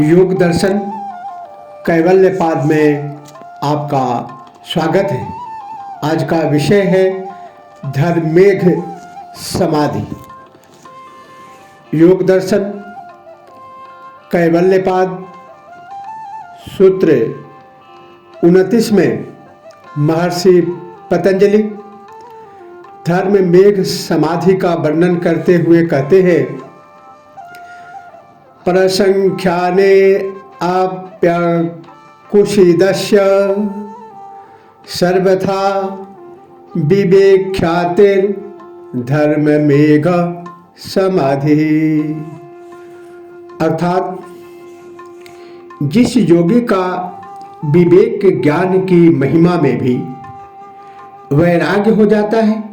योग दर्शन कैवल्यपाद में आपका स्वागत है। आज का विषय है धर्मेघ समाधि। योग दर्शन कैवल्यपाद सूत्र 29 में महर्षि पतंजलि धर्मेघ समाधि का वर्णन करते हुए कहते हैं, प्रसंख्याने आप्यकुशीदस्य सर्वथा विवेख्यातिर्धर्ममेघ समाधि। अर्थात जिस योगी का विवेक ज्ञान की महिमा में भी वैराग्य हो जाता है,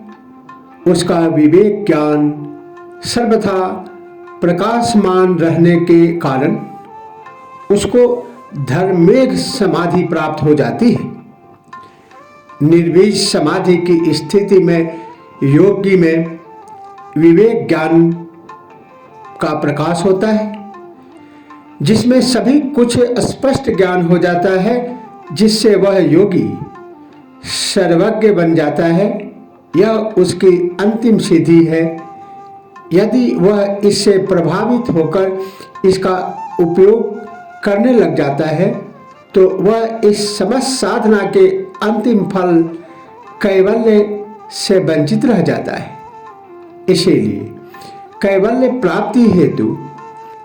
उसका विवेक ज्ञान सर्वथा प्रकाशमान रहने के कारण उसको धर्मेघ समाधि प्राप्त हो जाती है। निर्बीज समाधि की स्थिति में योगी में विवेक ज्ञान का प्रकाश होता है, जिसमें सभी कुछ स्पष्ट ज्ञान हो जाता है, जिससे वह योगी सर्वज्ञ बन जाता है। यह उसकी अंतिम सिद्धि है। यदि वह इससे प्रभावित होकर इसका उपयोग करने लग जाता है तो वह इस समस्त साधना के अंतिम फल कैवल्य से वंचित रह जाता है। इसीलिए कैवल्य प्राप्ति हेतु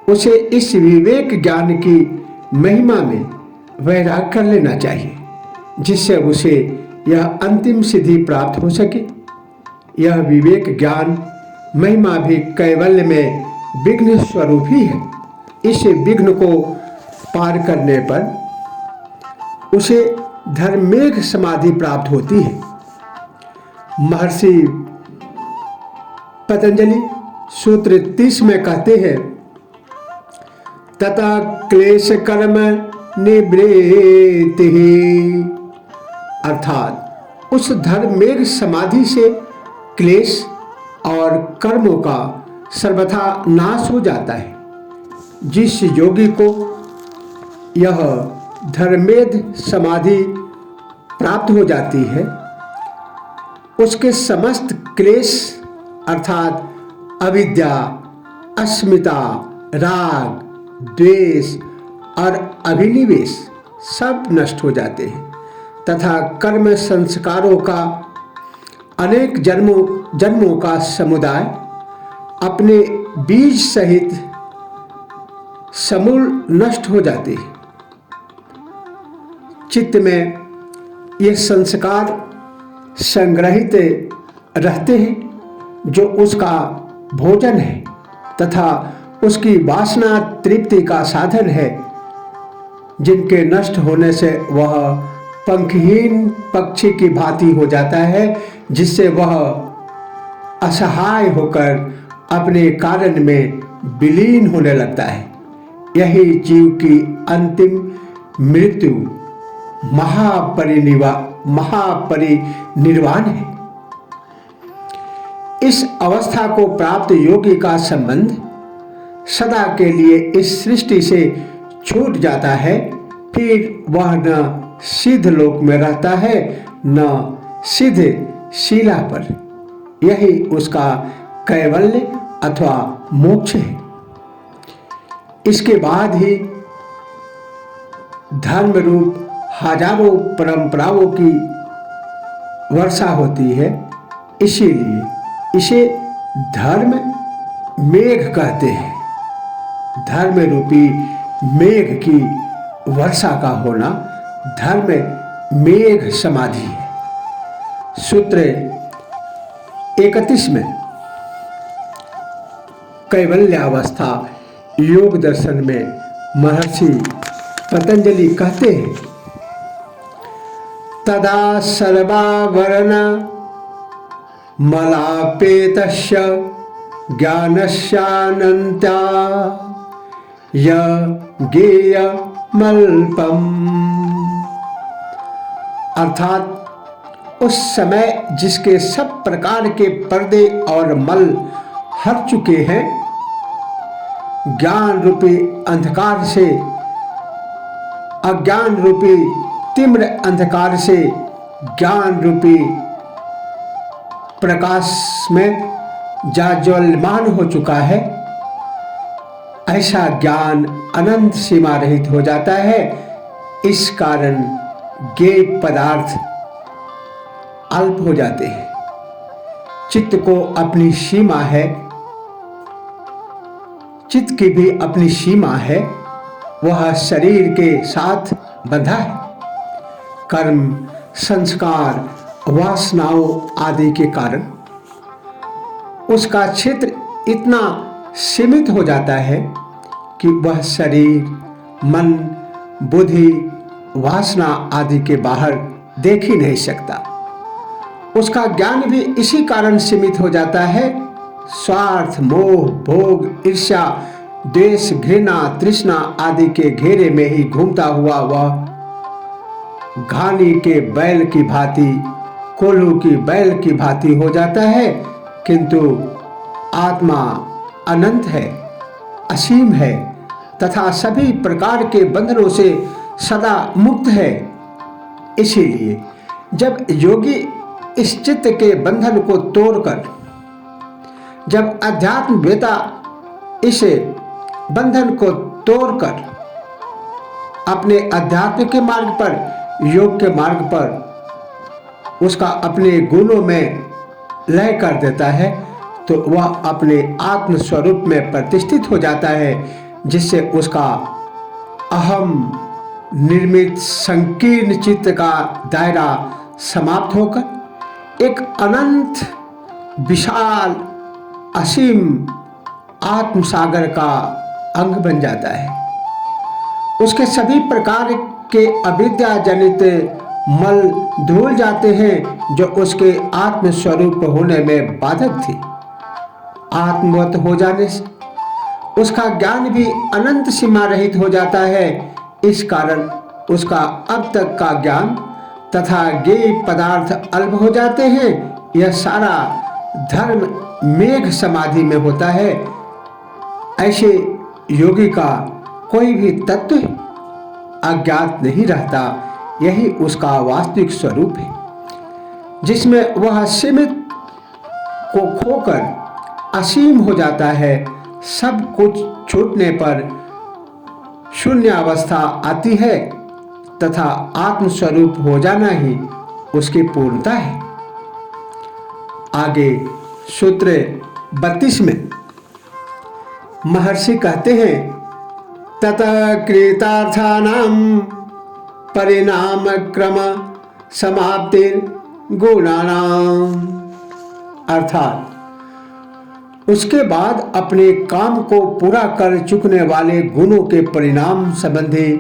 उसे इस विवेक ज्ञान की महिमा में वैराग कर लेना चाहिए, जिससे उसे यह अंतिम सिद्धि प्राप्त हो सके। यह विवेक ज्ञान महिमा भी कैवल्य में विघ्न स्वरूप ही है। इस विघ्न को पार करने पर उसे धर्मेघ समाधि प्राप्त होती है। महर्षि पतंजलि सूत्र 30 में कहते हैं, तथा क्लेश कर्म निवृत्ति। अर्थात उस धर्मेघ समाधि से क्लेश और कर्मों का सर्वथा नाश हो जाता है। जिस योगी को यह धर्मेघ समाधि प्राप्त हो जाती है, उसके समस्त क्लेश अर्थात अविद्या, अस्मिता, राग, द्वेष और अभिनिवेश सब नष्ट हो जाते हैं तथा कर्म संस्कारों का अनेक जन्मों का समुदाय अपने बीज सहित समूल नष्ट हो जाते हैं। चित्त में ये संस्कार संग्रहित रहते हैं जो उसका भोजन है तथा उसकी वासना तृप्ति का साधन है, जिनके नष्ट होने से वह पंखहीन पक्षी की भांति हो जाता है, जिससे वह असहाय होकर अपने कारण में विलीन होने लगता है। यही जीव की अंतिम मृत्यु महापरिनिर्वाण है। इस अवस्था को प्राप्त योगी का संबंध सदा के लिए इस सृष्टि से छूट जाता है। फिर वह न सिद्ध लोक में रहता है न सिद्ध शिला पर। यही उसका कैवल्य अथवा मोक्ष है। इसके बाद ही धर्म रूप हजारों परंपराओं की वर्षा होती है। इसीलिए इसे धर्म मेघ कहते हैं। धर्म रूपी मेघ की वर्षा का होना धर्म मेघ समाधि है। सूत्र 31 में कैवल्यावस्था योग दर्शन में महर्षि पतंजलि कहते हैं, तदा सर्वावरण मलापेतस्य ज्ञानस्यानन्त्या ज्ञेयमल्पम्। अर्थात उस समय जिसके सब प्रकार के पर्दे और मल हट चुके हैं, ज्ञान रूपी अंधकार से, अज्ञान रूपी तीव्र अंधकार से ज्ञान रूपी प्रकाश में जाज्वल्यमान हो चुका है। ऐसा ज्ञान अनंत सीमा रहित हो जाता है। इस कारण ज्ञेय पदार्थ अल्प हो जाते हैं। चित्त को अपनी सीमा है, चित्त की भी अपनी सीमा है। वह शरीर के साथ बंधा है। कर्म, संस्कार, वासनाओं आदि के कारण उसका क्षेत्र इतना सीमित हो जाता है कि वह शरीर, मन, बुद्धि, वासना आदि के बाहर देख ही नहीं सकता। उसका ज्ञान भी इसी कारण सीमित हो जाता है। स्वार्थ, मोह, भोग, ईर्ष्या, द्वेष, घृणा, तृष्णा आदि के घेरे में ही घूमता हुआ वह घानी के बैल की भांति, कोल्हू की बैल की भांति हो जाता है। किंतु आत्मा अनंत है, असीम है तथा सभी प्रकार के बंधनों से सदा मुक्त है। इसीलिए जब योगी इस चित्त के बंधन को तोड़कर, जब अध्यात्मवेता इस बंधन को तोड़कर अपने अध्यात्म के मार्ग पर, योग के मार्ग पर उसका अपने गुणों में लय कर देता है, तो वह अपने आत्म स्वरूप में प्रतिष्ठित हो जाता है, जिससे उसका अहम निर्मित संकीर्ण चित्त का दायरा समाप्त होकर एक अनंत विशाल असीम आत्म सागर का अंग बन जाता है। उसके सभी प्रकार के अविद्या जनित मल धुल जाते हैं जो उसके आत्म स्वरूप होने में बाधक थी। आत्मवत हो जाने से उसका ज्ञान भी अनंत सीमा रहित हो जाता है। इस कारण उसका अब तक का ज्ञान तथा ज्ञेय पदार्थ अल्प हो जाते हैं। यह सारा धर्म मेघ समाधि में होता है। ऐसे योगी का कोई भी तत्व अज्ञात नहीं रहता। यही उसका वास्तविक स्वरूप है, जिसमें वह सीमित को खोकर असीम हो जाता है। सब कुछ छूटने पर शून्य अवस्था आती है तथा आत्मस्वरूप हो जाना ही उसकी पूर्णता है। आगे सूत्र 32 में महर्षि कहते हैं, ततः कृतार्थानां परिणाम क्रम समाप्तिर गुणानां। अर्थात उसके बाद अपने काम को पूरा कर चुकने वाले गुणों के परिणाम संबंधी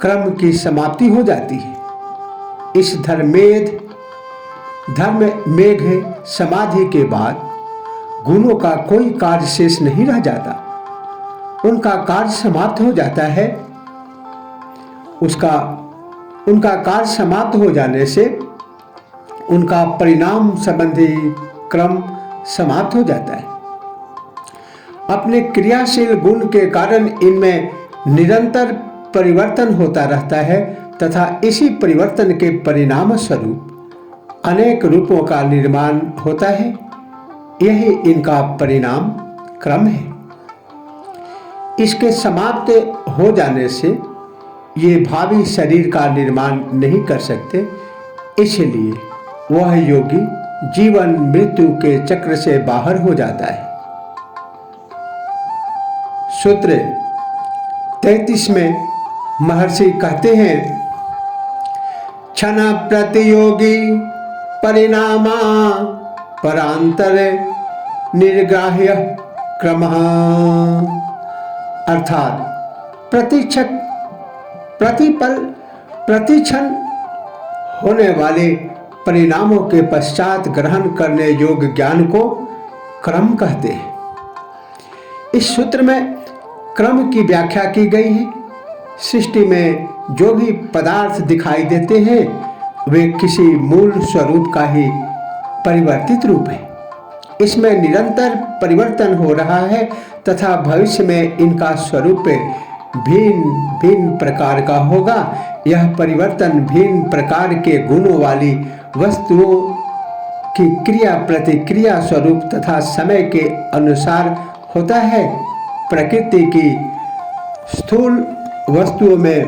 क्रम की समाप्ति हो जाती है। इस धर्म मेघ समाधि के बाद गुणों का कोई कार्य शेष नहीं रह जाता। उनका कार्य समाप्त हो जाता है। उनका कार्य समाप्त हो जाने से उनका परिणाम संबंधी क्रम समाप्त हो जाता है। अपने क्रियाशील गुण के कारण इनमें निरंतर परिवर्तन होता रहता है तथा इसी परिवर्तन के परिणाम स्वरूप अनेक रूपों का निर्माण होता है। यही इनका परिणाम क्रम है। इसके समाप्त हो जाने से ये भावी शरीर का निर्माण नहीं कर सकते। इसलिए वह योगी जीवन मृत्यु के चक्र से बाहर हो जाता है। सूत्र 33 में महर्षि कहते हैं, क्षण प्रतियोगी परिणामा परांतर निर्ग्राह्य क्रमः। अर्थात प्रतिपल प्रतिक्षण होने वाले परिणामों के पश्चात ग्रहण करने योग्य ज्ञान को क्रम कहते हैं। इस सूत्र में क्रम की व्याख्या की गई है। सृष्टि में जो भी पदार्थ दिखाई देते हैं वे किसी मूल स्वरूप का ही परिवर्तित रूप है। इसमें निरंतर परिवर्तन हो रहा है तथा भविष्य में इनका स्वरूप भिन्न भिन्न प्रकार का होगा। यह परिवर्तन भिन्न प्रकार के गुणों वाली वस्तुओं की क्रिया प्रतिक्रिया स्वरूप तथा समय के अनुसार होता है। प्रकृति की स्थूल वस्तुओं में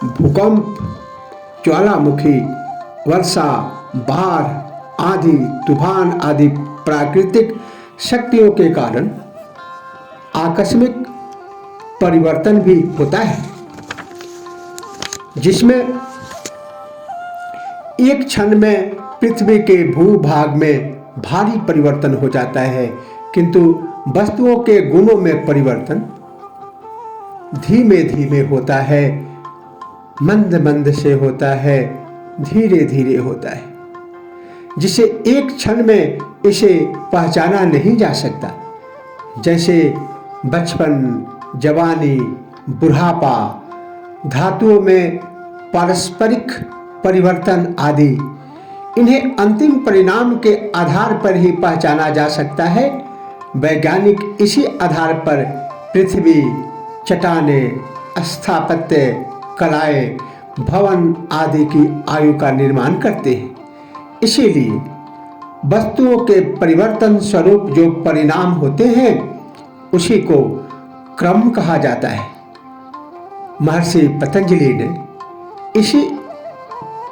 भूकंप, ज्वालामुखी, वर्षा, बाढ़ आदि, तूफान आदि प्राकृतिक शक्तियों के कारण आकस्मिक परिवर्तन भी होता है, जिसमें एक क्षण में पृथ्वी के भूभाग में भारी परिवर्तन हो जाता है, किंतु वस्तुओं के गुणों में परिवर्तन धीमे धीमे होता है, मंद मंद से होता है, धीरे धीरे होता है, जिसे एक क्षण में इसे पहचाना नहीं जा सकता। जैसे बचपन, जवानी, बुढ़ापा, धातुओं में पारस्परिक परिवर्तन आदि, इन्हें अंतिम परिणाम के आधार पर ही पहचाना जा सकता है। वैज्ञानिक इसी आधार पर पृथ्वी, चट्टानें, स्थापत्य कलाएं, भवन आदि की आयु का निर्माण करते हैं। इसीलिए वस्तुओं के परिवर्तन स्वरूप जो परिणाम होते हैं उसी को क्रम कहा जाता है। महर्षि पतंजलि ने इसी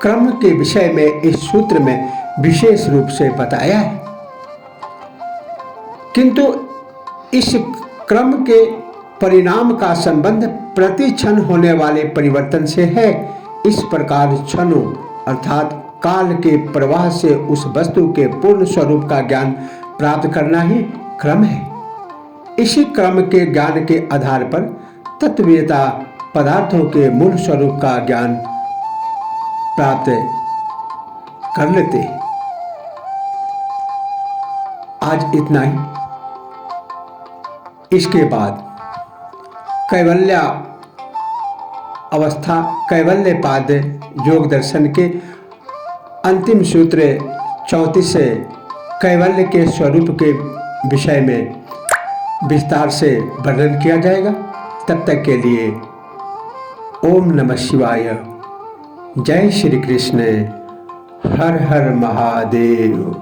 क्रम के विषय में इस सूत्र में विशेष रूप से बताया है, किंतु इस क्रम के परिणाम का संबंध प्रति क्षण होने वाले परिवर्तन से है। इस प्रकार क्षणों अर्थात काल के प्रवाह से उस वस्तु के पूर्ण स्वरूप का ज्ञान प्राप्त करना ही क्रम है। इसी क्रम के ज्ञान के आधार पर तत्ववेता पदार्थों के मूल स्वरूप का ज्ञान प्राप्त कर लेते हैं। आज इतना ही। इसके बाद कैवल्य अवस्था, कैवल्यपाद योग दर्शन के अंतिम सूत्र 34 से कैवल्य के स्वरूप के विषय में विस्तार से वर्णन किया जाएगा। तब तक के लिए ओम नमः शिवाय, जय श्री कृष्ण, हर हर महादेव।